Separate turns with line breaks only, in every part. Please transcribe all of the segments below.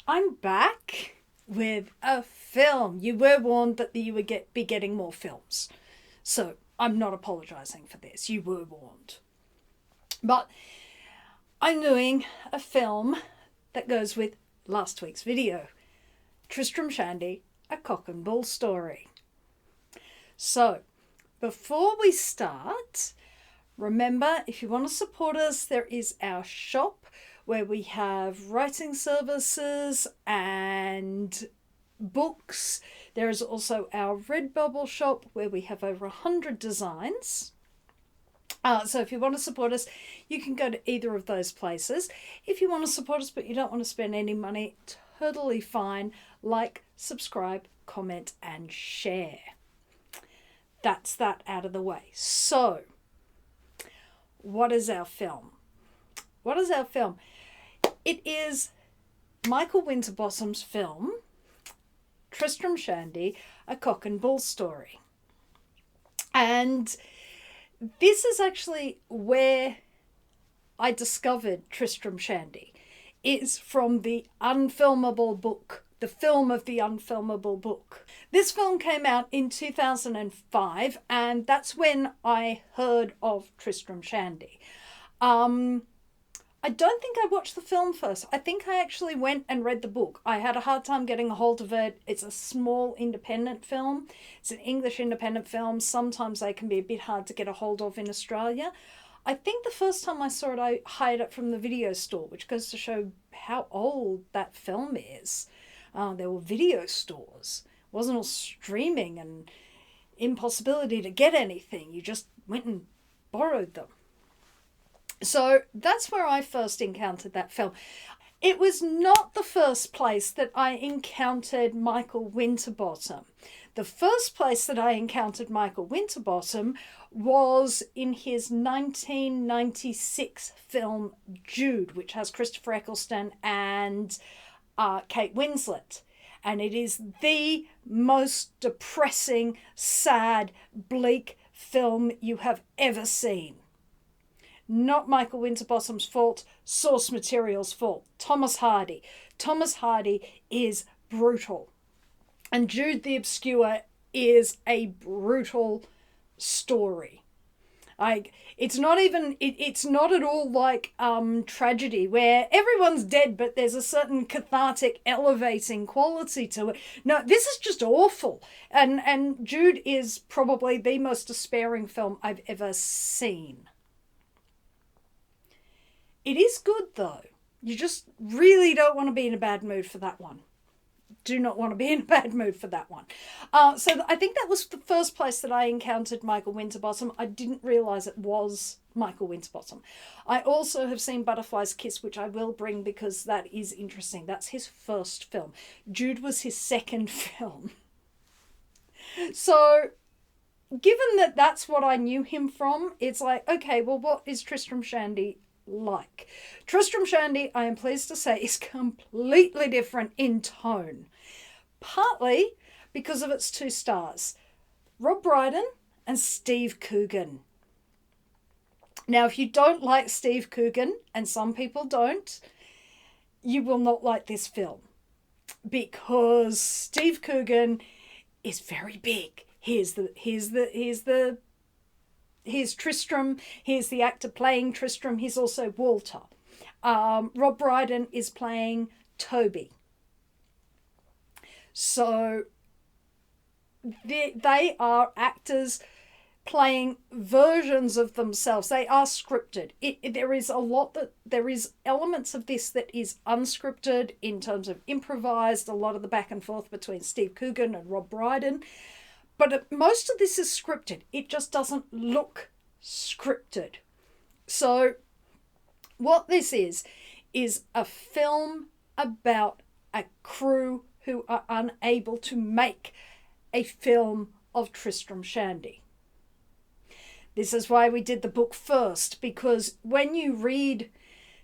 I'm back with a film. You were warned that you would be getting more films. So I'm not apologising for this. You were warned. But I'm doing a film that goes with last week's video. Tristram Shandy, A Cock and Bull Story. So, before we start, remember, if you want to support us, there is our shop where we have writing services and books. There is also our Redbubble shop where we have over 100 designs. So if you want to support us, you can go to either of those places. If you want to support us but you don't want to spend any money, totally fine. Like, subscribe, comment, and share. That's that out of the way. So, what is our film? What is our film? It is Michael Winterbottom's film, Tristram Shandy, A Cock and Bull Story. And this is actually where I discovered Tristram Shandy. It's from the unfilmable book, the film of the unfilmable book. This film came out in 2005, and that's when I heard of Tristram Shandy. I don't think I watched the film first. I think I actually went and read the book. I had a hard time getting a hold of it. It's a small independent film. It's an English independent film. Sometimes they can be a bit hard to get a hold of in Australia. I think the first time I saw it, I hired it from the video store, which goes to show how old that film is. There were video stores. It wasn't all streaming and impossibility to get anything. You just went and borrowed them. So that's where I first encountered that film. It was not the first place that I encountered Michael Winterbottom. The first place that I encountered Michael Winterbottom was in his 1996 film Jude, which has Christopher Eccleston and Kate Winslet. And it is the most depressing, sad, bleak film you have ever seen. Not Michael Winterbottom's fault, source material's fault. Thomas Hardy. Thomas Hardy is brutal. And Jude the Obscure is a brutal story. It's not at all like tragedy where everyone's dead but there's a certain cathartic, elevating quality to it. No, this is just awful. And Jude is probably the most despairing film I've ever seen. It is good, though. You just really don't want to be in a bad mood for that one. Do not want to be in a bad mood for that one. So I think that was the first place that I encountered Michael Winterbottom. I didn't realise it was Michael Winterbottom. I also have seen Butterfly's Kiss, which I will bring because that is interesting. That's his first film. Jude was his second film. So, given that that's what I knew him from, it's like, okay, well, what is Tristram Shandy like? Tristram Shandy, I am pleased to say, is completely different in tone. Partly because of its two stars, Rob Brydon and Steve Coogan. Now, if you don't like Steve Coogan, and some people don't, you will not like this film. Because Steve Coogan is very big. Here's Tristram. Here's the actor playing Tristram. He's also Walter. Rob Brydon is playing Toby. So they are actors playing versions of themselves. They are scripted. There is elements of this that is unscripted in terms of improvised. A lot of the back and forth between Steve Coogan and Rob Brydon. But most of this is scripted. It just doesn't look scripted. So what this is a film about a crew who are unable to make a film of Tristram Shandy. This is why we did the book first, because when you read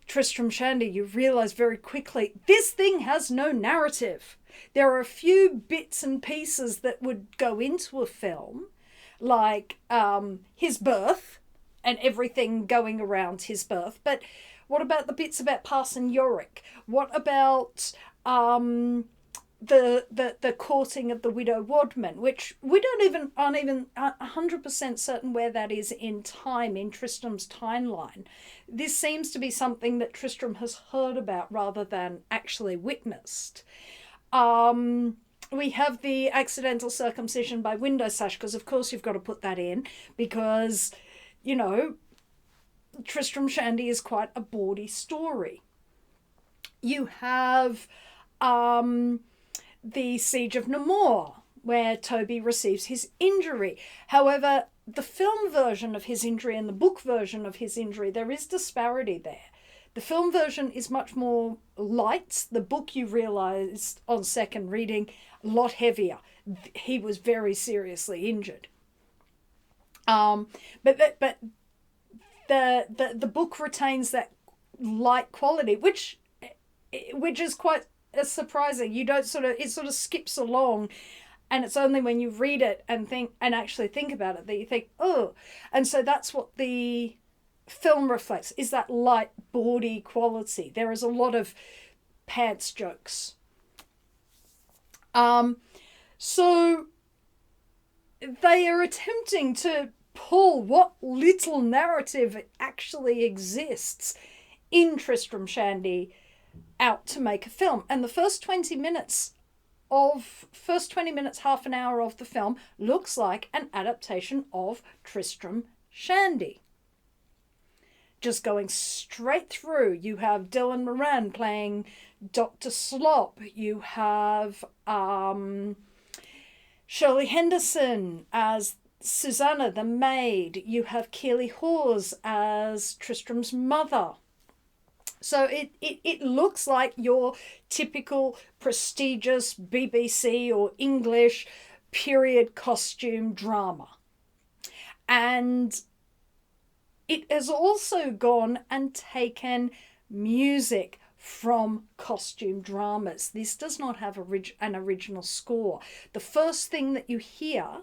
Tristram Shandy, you realise very quickly this thing has no narrative. There are a few bits and pieces that would go into a film, like his birth and everything going around his birth. But what about the bits about Parson Yorick? What about the courting of the widow Wadman, which we aren't even 100% certain where that is in time, in Tristram's timeline. This seems to be something that Tristram has heard about rather than actually witnessed. We have the accidental circumcision by window sash, because of course you've got to put that in, because, you know, Tristram Shandy is quite a bawdy story. You have the Siege of Namur, where Toby receives his injury. However, the film version of his injury and the book version of his injury, there is disparity there. The film version is much more light. The book, you realise on second reading, a lot heavier. He was very seriously injured. But the book retains that light quality, which is quite surprising. You don't it sort of skips along, and it's only when you read it and actually think about it that you think, oh. And so that's what the film reflects, is that light, bawdy quality. There is a lot of pants jokes. So they are attempting to pull what little narrative actually exists in Tristram Shandy out to make a film. And the first 20 minutes, half an hour of the film looks like an adaptation of Tristram Shandy. Just going straight through. You have Dylan Moran playing Dr. Slop. You have Shirley Henderson as Susanna the maid. You have Keely Hawes as Tristram's mother. So it looks like your typical prestigious BBC or English period costume drama. And it has also gone and taken music from costume dramas. This does not have an original score. The first thing that you hear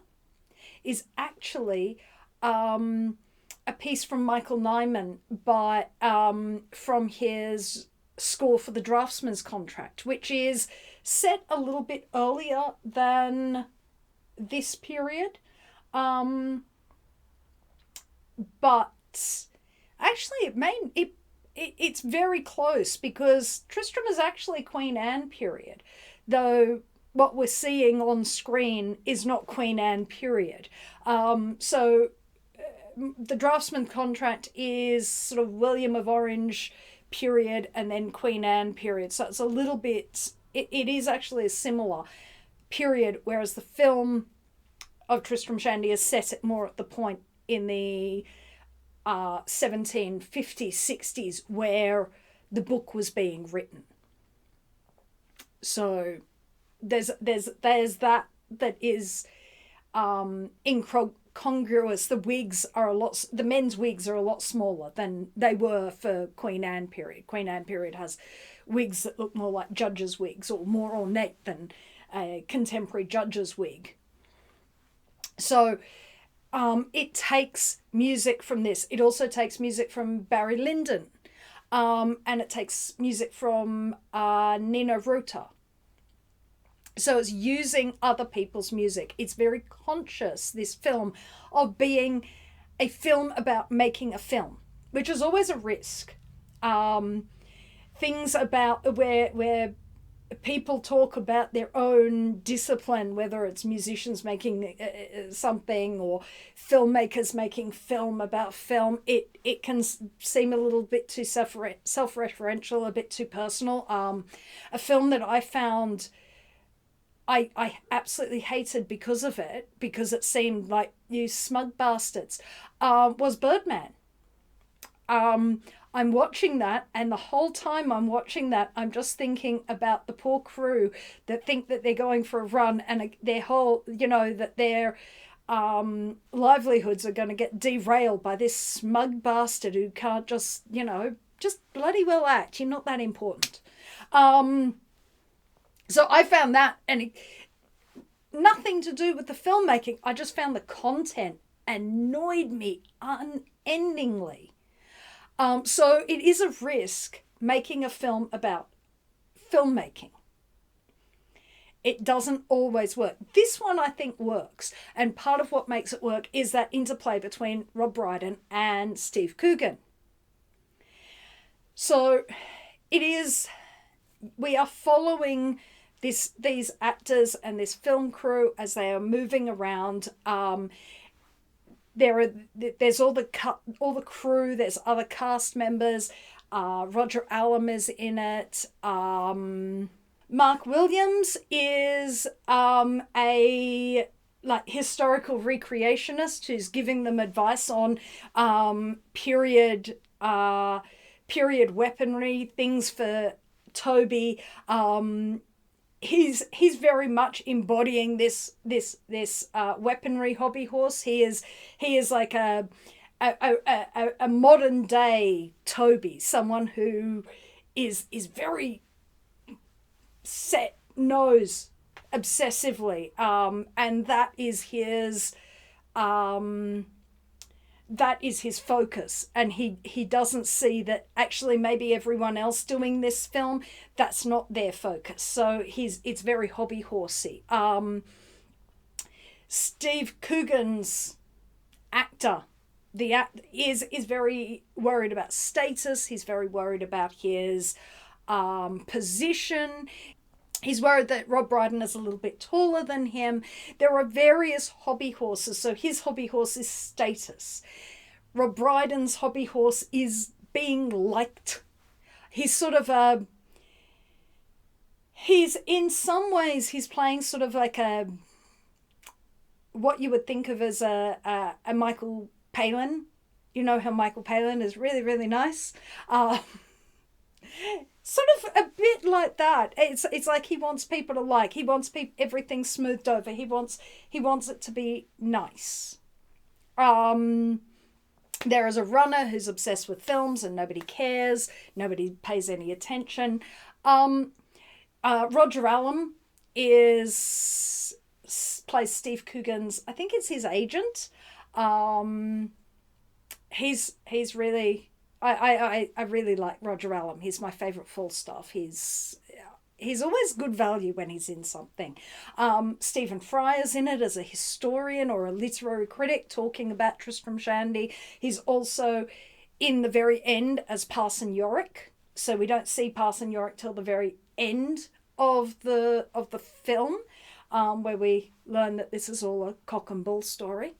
is actually a piece from Michael Nyman from his score for the Draftsman's Contract, which is set a little bit earlier than this period. But actually it's very close, because Tristram is actually Queen Anne period, though what we're seeing on screen is not Queen Anne period. So the Draftsman Contract is sort of William of Orange period and then Queen Anne period. So it's a little bit, it is actually a similar period, whereas the film of Tristram Shandy is set more at the point in the 1750s, 60s, where the book was being written. So there's that is incongruous. The men's wigs are a lot smaller than they were for Queen Anne period. Queen Anne period has wigs that look more like judges' wigs, or more ornate than a contemporary judge's wig. So it takes music from this. It also takes music from Barry Lyndon, and it takes music from Nino Rota. So it's using other people's music. It's very conscious, this film, of being a film about making a film, which is always a risk. Things about where people talk about their own discipline, whether it's musicians making something or filmmakers making film about film, it can seem a little bit too self-referential, a bit too personal. A film that I found I absolutely hated because of it, because it seemed like, you smug bastards, was Birdman. I'm watching that, and the whole time I'm watching that, I'm just thinking about the poor crew that think that they're going for a run, and their whole, that their livelihoods are going to get derailed by this smug bastard who can't just bloody well act. You're not that important. So I found that, and nothing to do with the filmmaking. I just found the content annoyed me unendingly. So it is a risk making a film about filmmaking. It doesn't always work. This one, I think, works. And part of what makes it work is that interplay between Rob Brydon and Steve Coogan. So we are following these actors and this film crew as they are moving around. There's all the crew. There's other cast members. Roger Allam is in it. Mark Williams is a historical recreationist who's giving them advice on period weaponry, things for Toby. He's very much embodying this weaponry hobby horse. He is like a modern day Toby, someone who is very set nose obsessively, and that is his focus. And he doesn't see that actually maybe everyone else doing this film, that's not their focus. So it's very hobby horsey. Steve Coogan's actor, is very worried about status. He's very worried about his position. He's worried that Rob Brydon is a little bit taller than him. There are various hobby horses. So his hobby horse is status. Rob Brydon's hobby horse is being liked. He's sort of in some ways, he's playing sort of like what you would think of as a Michael Palin. You know how Michael Palin is really, really nice. Sort of a bit like that. It's like he wants people to like. He wants everything smoothed over. He wants it to be nice. There is a runner who's obsessed with films and nobody cares. Nobody pays any attention. Roger Allam plays Steve Coogan's, I think it's his agent. He's really, I really like Roger Allam. He's my favourite Falstaff. He's always good value when he's in something. Stephen Fry's in it as a historian or a literary critic talking about Tristram Shandy. He's also in the very end as Parson Yorick. So we don't see Parson Yorick till the very end of the film, where we learn that this is all a cock and bull story.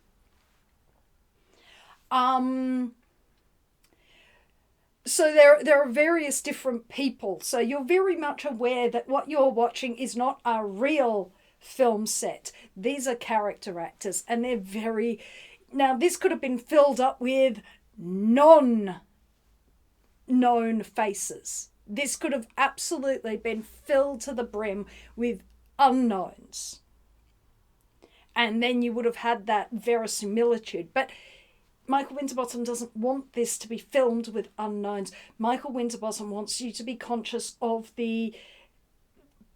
So there are various different people. So you're very much aware that what you're watching is not a real film set. These are character actors, and they're very... Now, this could have been filled up with non-known faces. This could have absolutely been filled to the brim with unknowns. And then you would have had that verisimilitude. But Michael Winterbottom doesn't want this to be filmed with unknowns. Michael Winterbottom wants you to be conscious of the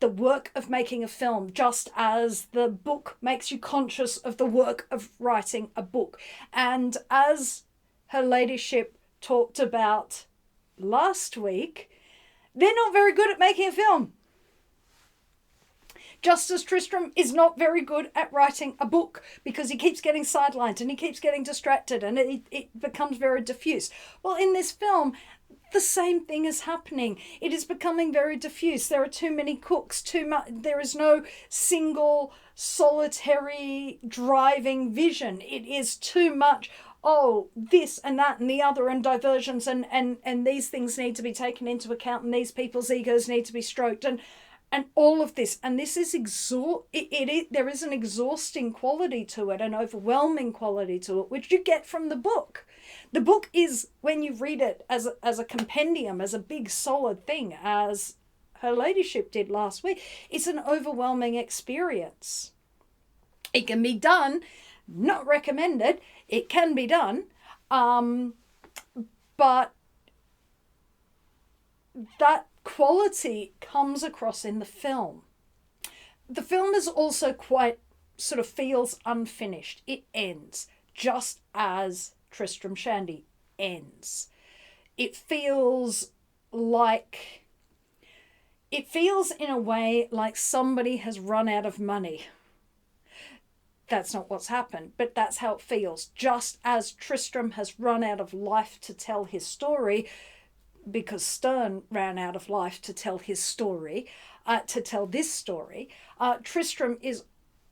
work of making a film, just as the book makes you conscious of the work of writing a book. And as Her Ladyship talked about last week, they're not very good at making a film. Just as Tristram is not very good at writing a book because he keeps getting sidelined and he keeps getting distracted and it becomes very diffuse. Well, in this film, the same thing is happening. It is becoming very diffuse. There are too many cooks, there is no single solitary driving vision. It is too much, this and that and the other and diversions and these things need to be taken into account and these people's egos need to be stroked and all of this, and this is there is an exhausting quality to it, an overwhelming quality to it, which you get from the book. The book is, when you read it as a compendium, as a big solid thing, as Her Ladyship did last week, it's an overwhelming experience. It can be done, not recommended, it can be done, but that quality comes across in the film. The film is also quite sort of feels unfinished. It ends just as Tristram Shandy ends. It feels like it feels in a way like somebody has run out of money. That's not what's happened, but that's how it feels. Just as Tristram has run out of life to tell his story, because Sterne ran out of life to tell his story, to tell this story, Tristram is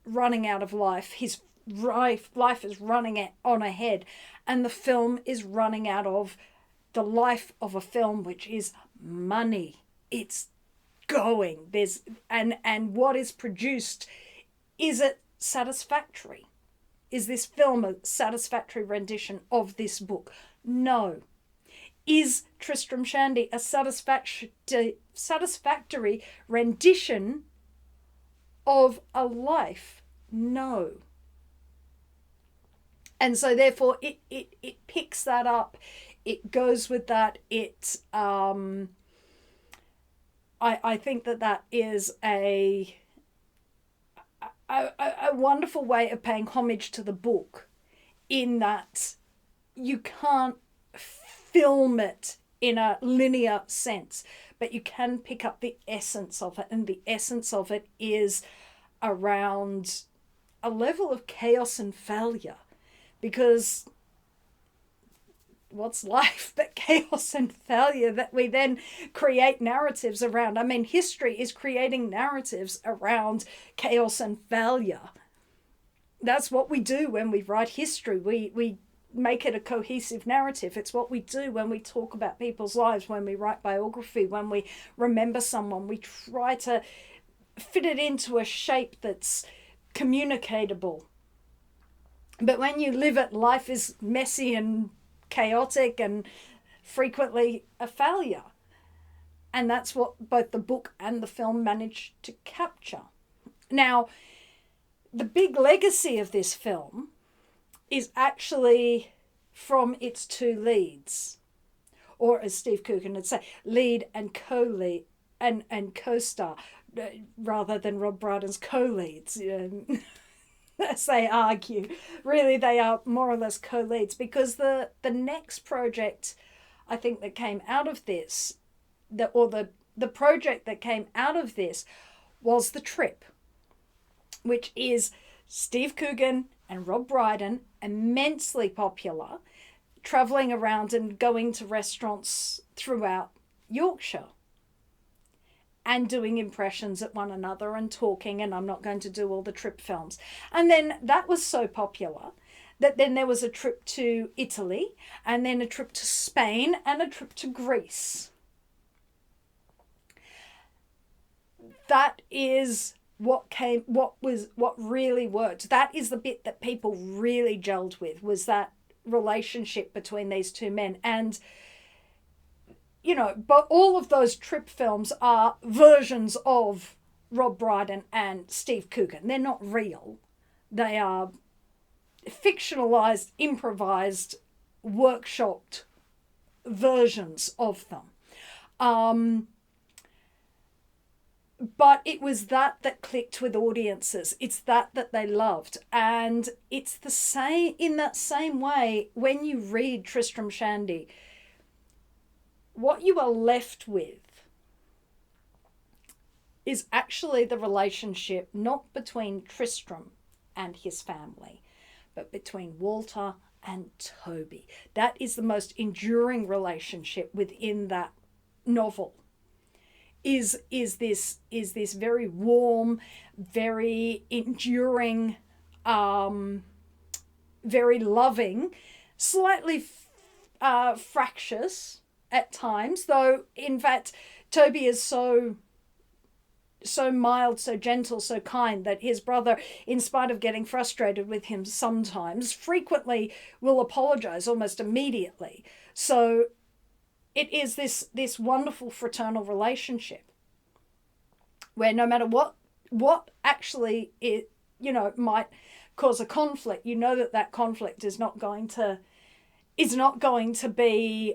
running out of life. His life is running on ahead, and the film is running out of the life of a film, which is money. It's going. And what is produced, is it satisfactory? Is this film a satisfactory rendition of this book? No. Is Tristram Shandy a satisfactory rendition of a life? No. And so therefore it picks that up. It goes with that. I think that is a wonderful way of paying homage to the book, in that you can't film it in a linear sense, but you can pick up the essence of it, and the essence of it is around a level of chaos and failure, because what's life but chaos and failure that we then create narratives around? I mean, history is creating narratives around chaos and failure. That's what we do when we write history. We make it a cohesive narrative. It's what we do when we talk about people's lives, when we write biography, when we remember someone. We try to fit it into a shape that's communicatable. But when you live it, life is messy and chaotic and frequently a failure. And that's what both the book and the film managed to capture. Now, the big legacy of this film is actually from its two leads, or as Steve Coogan would say, lead and co-lead and co-star, rather than Rob Brydon's co-leads. As they argue, really they are more or less co-leads, because the next project I think that came out of this, the project that came out of this was The Trip, which is Steve Coogan and Rob Brydon, immensely popular, travelling around and going to restaurants throughout Yorkshire and doing impressions at one another and talking, and I'm not going to do all the Trip films. And then that was so popular that then there was a trip to Italy, and then a trip to Spain, and a trip to Greece. That is what really worked. That is the bit that people really gelled with, was that relationship between these two men. And but all of those Trip films are versions of Rob Brydon and Steve Coogan. They're not real. They are fictionalized, improvised, workshopped versions of them. But it was that clicked with audiences. It's that they loved. And it's the same, in that same way, when you read Tristram Shandy, what you are left with is actually the relationship not between Tristram and his family, but between Walter and Toby. That is the most enduring relationship within that novel. Is this very warm, very enduring, very loving, slightly fractious at times, though in fact Toby is so mild, so gentle, so kind, that his brother, in spite of getting frustrated with him sometimes, frequently will apologize almost immediately. So it is this wonderful fraternal relationship where no matter what actually it might cause a conflict, that conflict is not going to be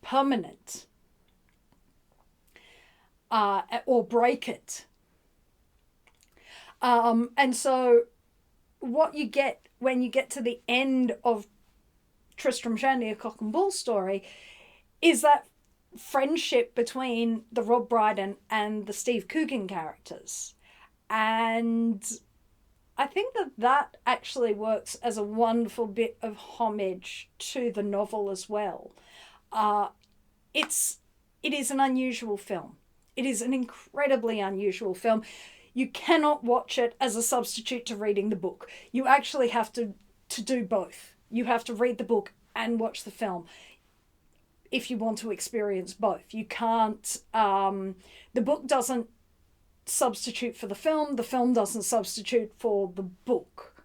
permanent or break it. And so what you get when you get to the end of Tristram Shandy, A Cock and Bull Story, is that friendship between the Rob Brydon and the Steve Coogan characters. And I think that actually works as a wonderful bit of homage to the novel as well. It is an unusual film. It is an incredibly unusual film. You cannot watch it as a substitute to reading the book. You actually have to do both. You have to read the book and watch the film if you want to experience both. You can't... the book doesn't substitute for the film doesn't substitute for the book.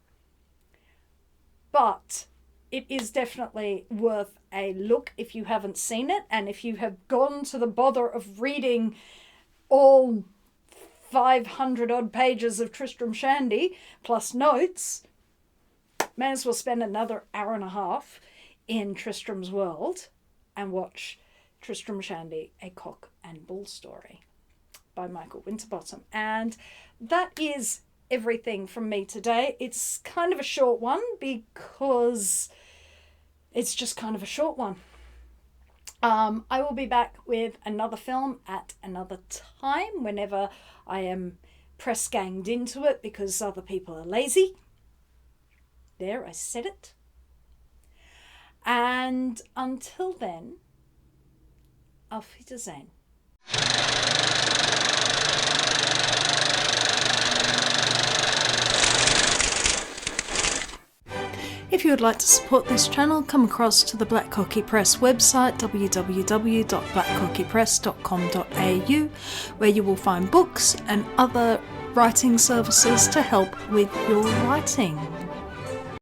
But it is definitely worth a look if you haven't seen it, and if you have gone to the bother of reading all 500 odd pages of Tristram Shandy plus notes, may as well spend another hour and a half in Tristram's world and watch Tristram Shandy, A Cock and Bull Story by Michael Winterbottom. And that is everything from me today. It's kind of a short one because it's just kind of a short one. I will be back with another film at another time whenever I am press ganged into it because other people are lazy. There, I said it. And until then, auf Wiedersehen. If you would like to support this channel, come across to the Black Cockie Press website, www.blackcockiepress.com.au, where you will find books and other writing services to help with your writing.